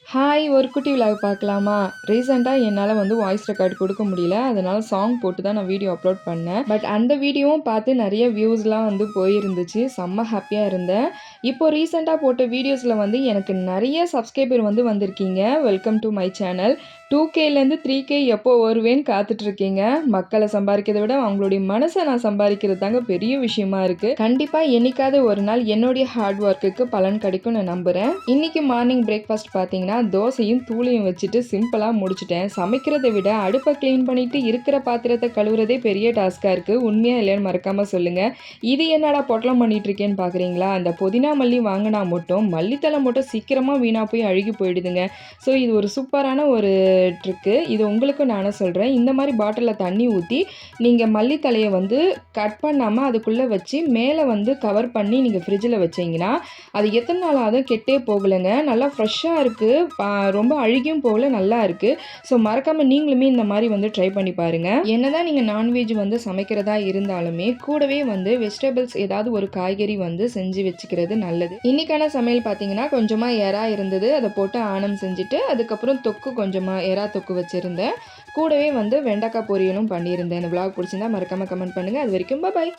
Hi! ஒரு குட்டி vlog பார்க்கலாமா? ரீசென்ட்டா என்னால வாய்ஸ் ரெக்கார்ட் குடுக்க முடியல. அதனால சாங் போட்டு தான் நான் வீடியோ அப்லோட் பண்ணேன். பட் அந்த வீடியோவும் பார்த்து நெறைய வியூஸ்லாம் போயிருந்துச்சு. செம்ம ஹேப்பியா இருந்தேன். இப்போ ரீசென்ட்டா போட்ட வீடியோஸ்ல எனக்கு நெறைய சப்ஸ்கிரைபர் வந்திருக்கீங்க. Welcome to my channel. 2Kலேருந்து 3K எப்போ வருவேன்னு காத்துட்ருக்கீங்க. மக்கள சம்பாரிக்கிறத விட அவங்களுடைய மனச நான் சம்பாரிக்கிறது தாங்க பெரிய விஷயமா இருக்கு. கண்டிப்பா என்னைக்காவது ஒரு நாள் என்னுடைய ஹார்ட் ஒர்க்குக்கு பலன் கிடைக்கும்னு நான் நம்புறேன். இன்னைக்கு மார்னிங் பிரேக்ஃபாஸ்ட் பார்த்தீங்கன்னா, தோசையும் தூளையும் வச்சுட்டு சிம்பிளா முடிச்சுட்டேன். சமைக்கிறத விட அடுப்ப கிளீன் பண்ணிட்டு இருக்கிற பாத்திரத்த கழுவுறதே பெரிய டாஸ்க்கா இருக்கு. உண்மையா இல்லையான்னு மறக்காம சொல்லுங்க. இது என்னடா பொட்டலம் பண்ணிட்டு இருக்கேன்னு பார்க்குறீங்களா? அந்த புதினா மல்லி வாங்குனா மட்டும் மல்லித்தழை மட்டும் சீக்கிரமா வீணா போய் அழுகி போயிடுதுங்க. ஸோ இது ஒரு சூப்பரான ஒரு ட்ரிக்கு. இது உங்களுக்கும் நானே சொல்றேன். இந்த மாரி பாட்டில்ல தண்ணி ஊத்தி, நீங்க மல்லித்தழைய கட் பண்ணாம அதுக்குள்ள வச்சு, மேல கவர் பண்ணி நீங்க ஃப்ரிட்ஜில வச்சீங்கன்னா, அது எத்தன நாள் ஆகுது கெட்டே போகலங்க. நல்லா ஃப்ரெஷ்ஷா இருக்கு. ரொம்ப அழுகியும் போகல, நல்லா இருக்கு. ஸோ மறக்காம நீங்களுமே இந்த மாரி ட்ரை பண்ணி பாருங்க. என்னதான் நீங்க நான்வெஜ் சமைக்கிறதா இருந்தாலுமே, கூடவே வெஜிடபிள்ஸ் ஏதாவது ஒரு காய்கறி செஞ்சு வச்சுக்கிறது நல்லது. இன்னைக்கான சமையல் பார்த்தீங்கன்னா, கொஞ்சமா எறா இருந்தது. அத போட்டு ஆனம் செஞ்சுட்டு, அதுக்கப்புறம் தொக்கு கொஞ்சமா எறா தொக்கு வச்சிருந்தேன். கூடவே வெண்டைக்காய் பொரியலும் பண்ணியிருந்தேன். இந்த விளாக் பிடிச்சிருந்தா மறக்காம கமெண்ட் பண்ணுங்க. அது வரைக்கும் பாய்.